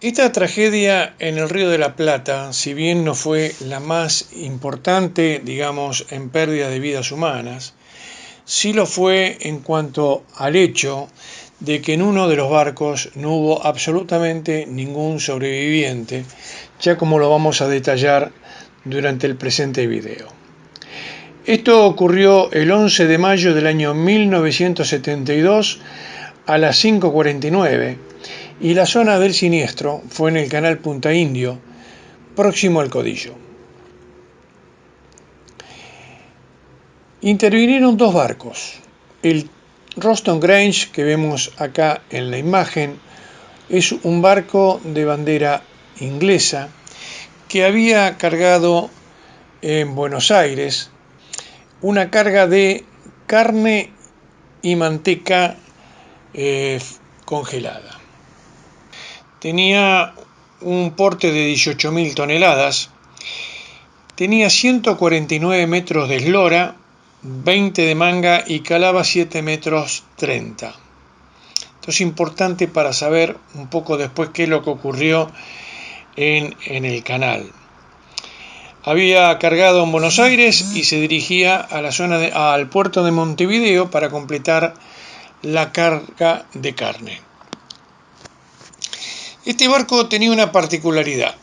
Esta tragedia en el Río de la Plata, si bien no fue la más importante, digamos, en pérdida de vidas humanas, sí lo fue en cuanto al hecho de que en uno de los barcos no hubo absolutamente ningún sobreviviente, ya como lo vamos a detallar durante el presente video. Esto ocurrió el 11 de mayo del año 1972 a las 5:49 y la zona del siniestro fue en el canal Punta Indio, próximo al Codillo. Intervinieron dos barcos. El Roston Grange, que vemos acá en la imagen, es un barco de bandera inglesa que había cargado en Buenos Aires una carga de carne y manteca congelada. Tenía un porte de 18.000 toneladas, tenía 149 metros de eslora, 20 de manga y calaba 7 metros 30. Esto es importante para saber un poco después qué es lo que ocurrió en el canal. Había cargado en Buenos Aires y se dirigía a la zona al puerto de Montevideo para completar la carga de carne. Este barco tenía una particularidad,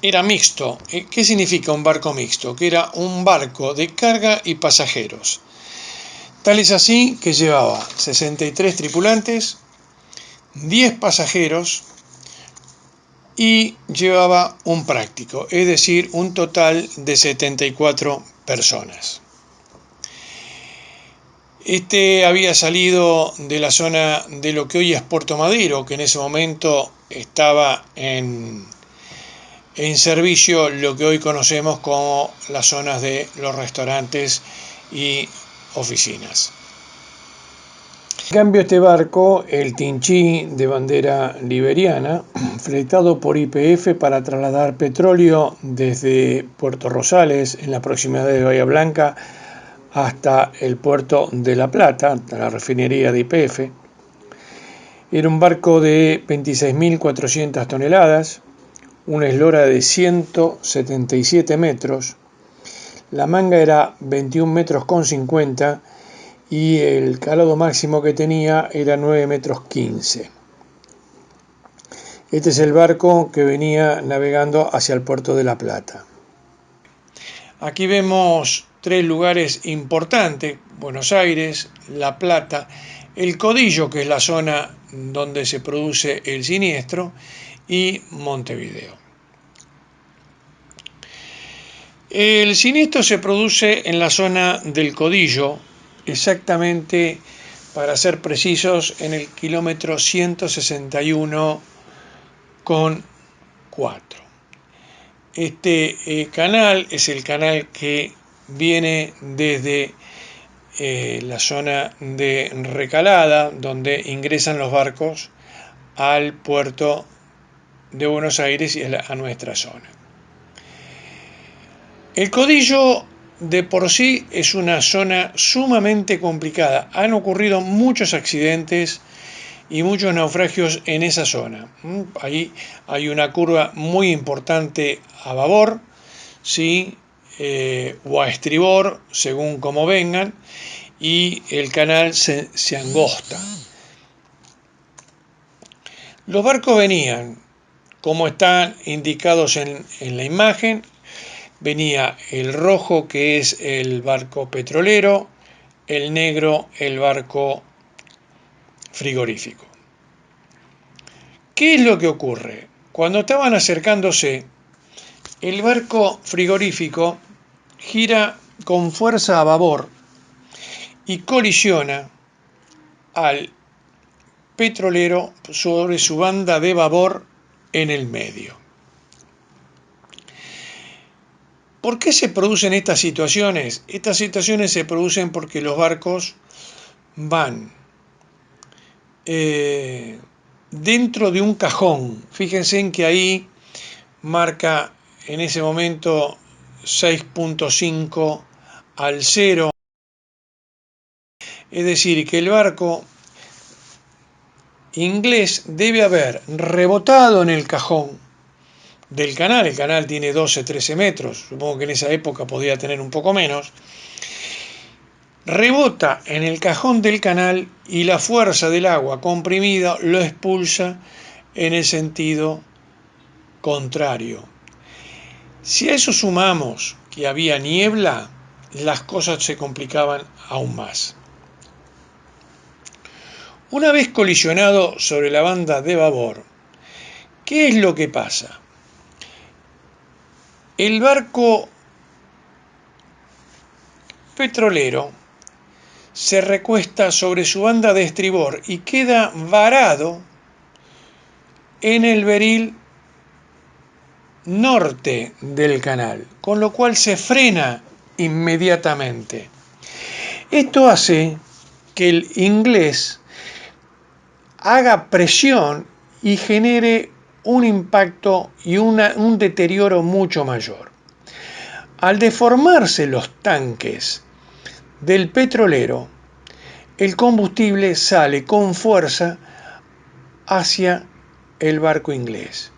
era mixto. ¿Qué significa un barco mixto? Que era un barco de carga y pasajeros. Tal es así que llevaba 63 tripulantes, 10 pasajeros y llevaba un práctico, es decir, un total de 74 personas. Este había salido de la zona de lo que hoy es Puerto Madero, que en ese momento estaba en servicio lo que hoy conocemos como las zonas de los restaurantes y oficinas. En cambio, este barco, el Tinchí de bandera liberiana, fletado por YPF para trasladar petróleo desde Puerto Rosales, en la proximidad de Bahía Blanca, hasta el puerto de La Plata, la refinería de YPF. Era un barco de 26.400 toneladas, una eslora de 177 metros, la manga era 21 metros con 50 y el calado máximo que tenía era 9 metros 15. Este es el barco que venía navegando hacia el puerto de La Plata. Aquí vemos tres lugares importantes: Buenos Aires, La Plata, el Codillo, que es la zona donde se produce el siniestro, y Montevideo. El siniestro se produce en la zona del Codillo, exactamente, para ser precisos, en el kilómetro 161,4. Este canal es el canal que viene desde la zona de Recalada, donde ingresan los barcos al puerto de Buenos Aires y a nuestra zona. El Codillo de por sí es una zona sumamente complicada. Han ocurrido muchos accidentes y muchos naufragios en esa zona. Ahí hay una curva muy importante a babor, ¿sí? O a estribor, según como vengan, y el canal se angosta. Los barcos venían, como están indicados en la imagen. Venía el rojo, que es el barco petrolero, el negro, el barco frigorífico. ¿Qué es lo que ocurre? Cuando estaban acercándose, el barco frigorífico gira con fuerza a babor y colisiona al petrolero sobre su banda de babor en el medio. ¿Por qué se producen estas situaciones? Estas situaciones se producen porque los barcos van dentro de un cajón. Fíjense en que ahí marca en ese momento 6.5 al 0. Es decir, que el barco inglés debe haber rebotado en el cajón del canal. El canal tiene 12-13 metros, supongo que en esa época podía tener un poco menos. Rebota en el cajón del canal y la fuerza del agua comprimida lo expulsa en el sentido contrario. Si a eso sumamos que había niebla, las cosas se complicaban aún más. Una vez colisionado sobre la banda de babor, ¿qué es lo que pasa? El barco petrolero se recuesta sobre su banda de estribor y queda varado en el beril norte del canal, con lo cual se frena inmediatamente. Esto hace que el inglés haga presión y genere un impacto y un deterioro mucho mayor. Al deformarse los tanques del petrolero, el combustible sale con fuerza hacia el barco inglés.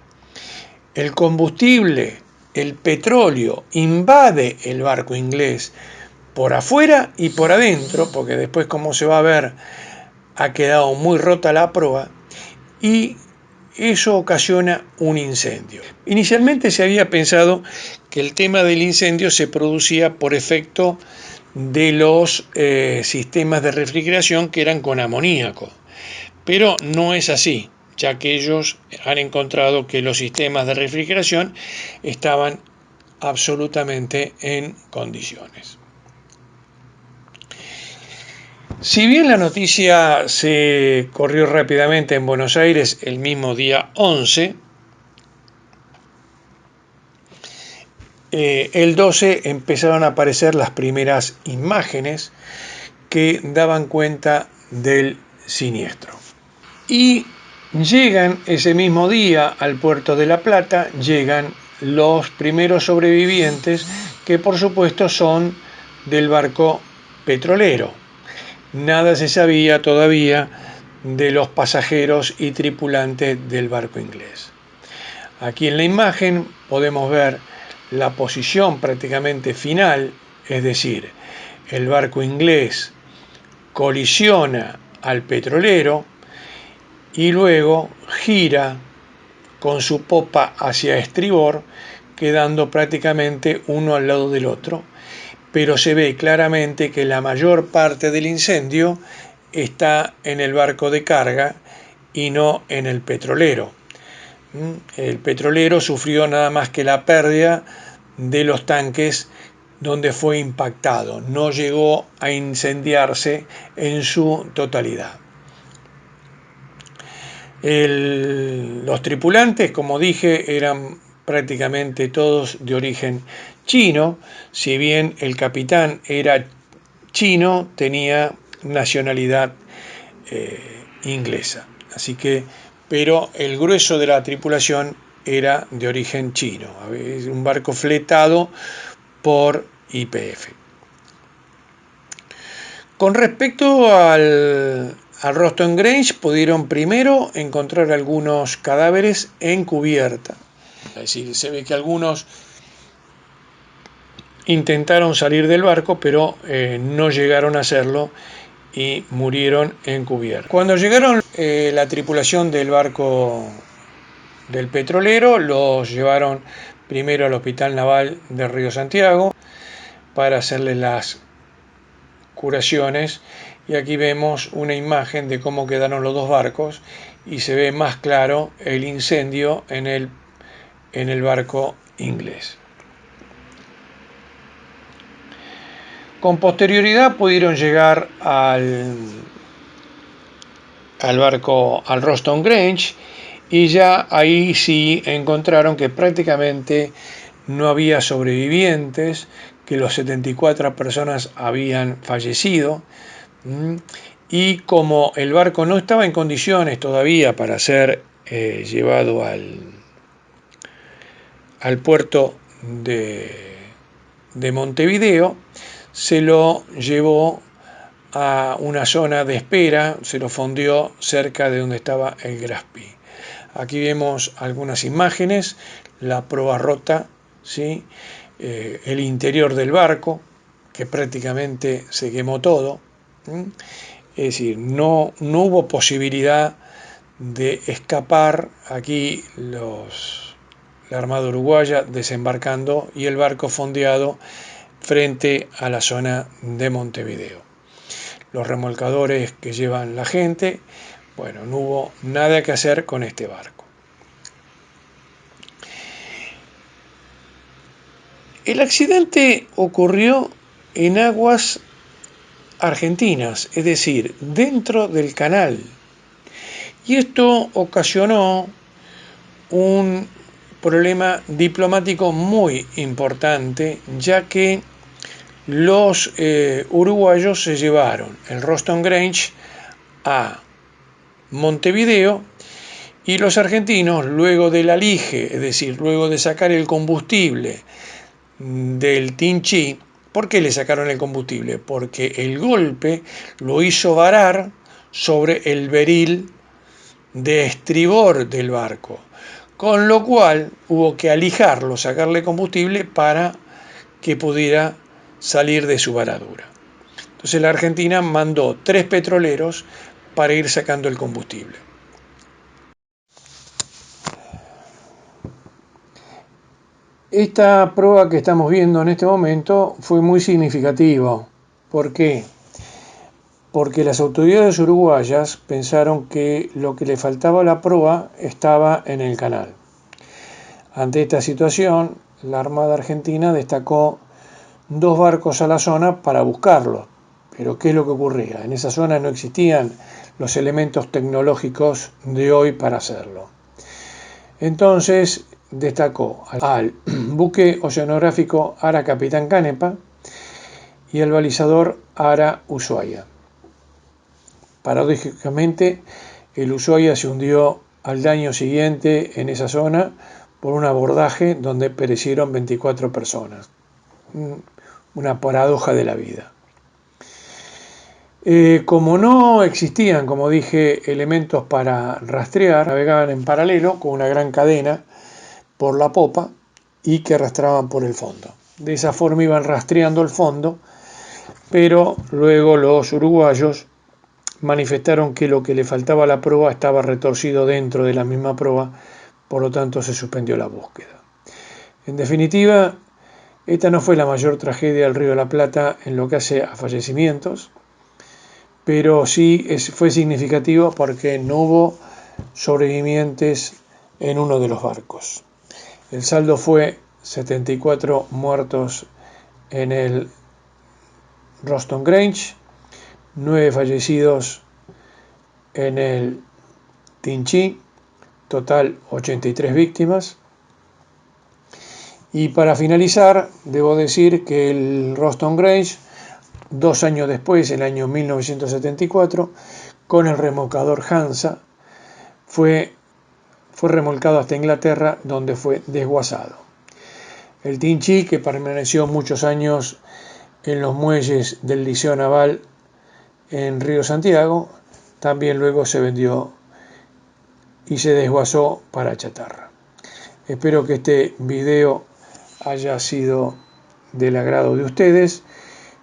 El combustible, el petróleo, invade el barco inglés por afuera y por adentro, porque después, como se va a ver, ha quedado muy rota la proa, y eso ocasiona un incendio. Inicialmente se había pensado que el tema del incendio se producía por efecto de los sistemas de refrigeración que eran con amoníaco, pero no es así, ya que ellos han encontrado que los sistemas de refrigeración estaban absolutamente en condiciones. Si bien la noticia se corrió rápidamente en Buenos Aires el mismo día 11, el 12 empezaron a aparecer las primeras imágenes que daban cuenta del siniestro. Y llegan ese mismo día al puerto de La Plata, llegan los primeros sobrevivientes, que por supuesto son del barco petrolero. Nada se sabía todavía de los pasajeros y tripulantes del barco inglés. Aquí en la imagen podemos ver la posición prácticamente final, es decir, el barco inglés colisiona al petrolero y luego gira con su popa hacia estribor, quedando prácticamente uno al lado del otro, pero se ve claramente que la mayor parte del incendio está en el barco de carga y no en el petrolero. El petrolero sufrió nada más que la pérdida de los tanques donde fue impactado, no llegó a incendiarse en su totalidad. Los tripulantes, como dije, eran prácticamente todos de origen chino. Si bien el capitán era chino, tenía nacionalidad inglesa. Así que, pero el grueso de la tripulación era de origen chino. Un barco fletado por YPF. Con respecto al Roston Grange, pudieron primero encontrar algunos cadáveres en cubierta. Es decir, se ve que algunos intentaron salir del barco, pero no llegaron a hacerlo y murieron en cubierta. Cuando llegaron la tripulación del barco del petrolero, los llevaron primero al Hospital Naval de Río Santiago para hacerles las curaciones, y aquí vemos una imagen de cómo quedaron los dos barcos y se ve más claro el incendio en el barco inglés. Con posterioridad pudieron llegar al barco, al Roston Grange, y ya ahí sí encontraron que prácticamente no había sobrevivientes, que los 74 personas habían fallecido, y como el barco no estaba en condiciones todavía para ser llevado al puerto de Montevideo, se lo llevó a una zona de espera, se lo fondeó cerca de donde estaba el Graspi. Aquí vemos algunas imágenes, la proa rota, ¿sí? El interior del barco, que prácticamente se quemó todo. Es decir, no hubo posibilidad de escapar. Aquí la Armada Uruguaya desembarcando y el barco fondeado frente a la zona de Montevideo. Los remolcadores que llevan la gente, bueno, no hubo nada que hacer con este barco. El accidente ocurrió en aguas argentinas, es decir, dentro del canal. Y esto ocasionó un problema diplomático muy importante, ya que los uruguayos se llevaron el Roston Grange a Montevideo y los argentinos, luego del alige, es decir, luego de sacar el combustible del Tinchí. ¿Por qué le sacaron el combustible? Porque el golpe lo hizo varar sobre el beril de estribor del barco, con lo cual hubo que alijarlo, sacarle combustible para que pudiera salir de su varadura. Entonces la Argentina mandó 3 petroleros para ir sacando el combustible. Esta prueba que estamos viendo en este momento fue muy significativa. ¿Por qué? Porque las autoridades uruguayas pensaron que lo que le faltaba a la proa estaba en el canal. Ante esta situación, la Armada Argentina destacó 2 barcos a la zona para buscarlo. Pero ¿qué es lo que ocurría? En esa zona no existían los elementos tecnológicos de hoy para hacerlo. Entonces destacó al buque oceanográfico Ara Capitán Canepa y al balizador Ara Ushuaia. Paradójicamente, el Ushuaia se hundió al año siguiente en esa zona por un abordaje donde perecieron 24 personas. Una paradoja de la vida. Como no existían, como dije, elementos para rastrear, navegaban en paralelo con una gran cadena por la popa y que arrastraban por el fondo. De esa forma iban rastreando el fondo, pero luego los uruguayos manifestaron que lo que le faltaba a la proa estaba retorcido dentro de la misma proa, por lo tanto se suspendió la búsqueda. En definitiva, esta no fue la mayor tragedia del Río de la Plata en lo que hace a fallecimientos, pero sí fue significativo porque no hubo sobrevivientes en uno de los barcos. El saldo fue 74 muertos en el Roston Grange, 9 fallecidos en el Tinchí, total 83 víctimas. Y para finalizar, debo decir que el Roston Grange, 2 años después, en el año 1974, con el remolcador Hansa, fue remolcado hasta Inglaterra, donde fue desguazado. El Tinchí, que permaneció muchos años en los muelles del Liceo Naval en Río Santiago, también luego se vendió y se desguazó para chatarra. Espero que este video haya sido del agrado de ustedes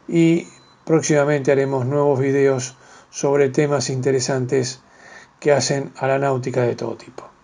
y próximamente haremos nuevos videos sobre temas interesantes que hacen a la náutica de todo tipo.